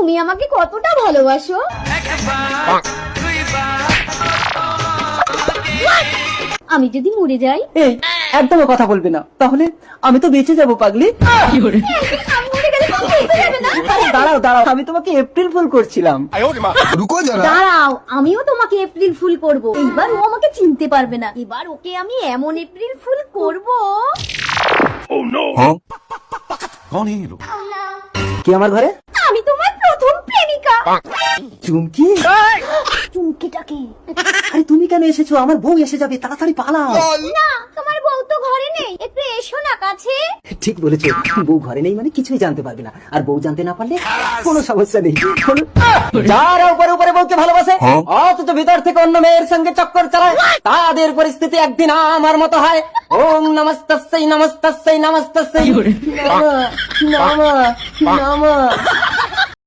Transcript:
তুমি আমাকে কতটা ভালোবাসো? আমি যদি মরে যাই? এই একদম কথা বলবি না, তাহলে আমি তো বেঁচে যাবো পাগলি। আমি মরে গেলে তুমি বেঁচে যাবে না? আরে দাঁড়াও দাঁড়াও, আমি তোমাকে এপ্রিল ফুল করছিলাম। रुको जरा। দাঁড়াও, আমিও তোমাকে এপ্রিল ফুল করব। এইবার ও আমাকে চিনতে পারবে না। এবার ওকে আমি এমন এপ্রিল ফুল করব। हाँ? कौन है ये लोग? কি আমার ঘরে? আমি তোমার প্রথম প্রেমিকা। চুমকি? চুমকিটাকে? আরে তুমি কেন এসেছো? আমার বউ এসে যাবে, তাড়াতাড়ি পালাও। না, তোমার বউ তো ঘরে নেই। একটু এসো না কাছে। ঠিক বলেছো, বউ ঘরে নেই মানে কিছুই জানতে পারবে না, আর বউ জানতে না পারলে কোনো সমস্যা নেই। যারা উপরে উপরে বউকে ভালোবাসে অথচ ভিতর থেকে অন্য মেয়ের সঙ্গে চক্কর চালায়, তাদের পরিস্থিতি একদিন আমার মতো হয়। ওম নমস্তস্যৈ নমস্তস্যৈ নমস্তস্যৈ নমঃ নমঃ নমঃ।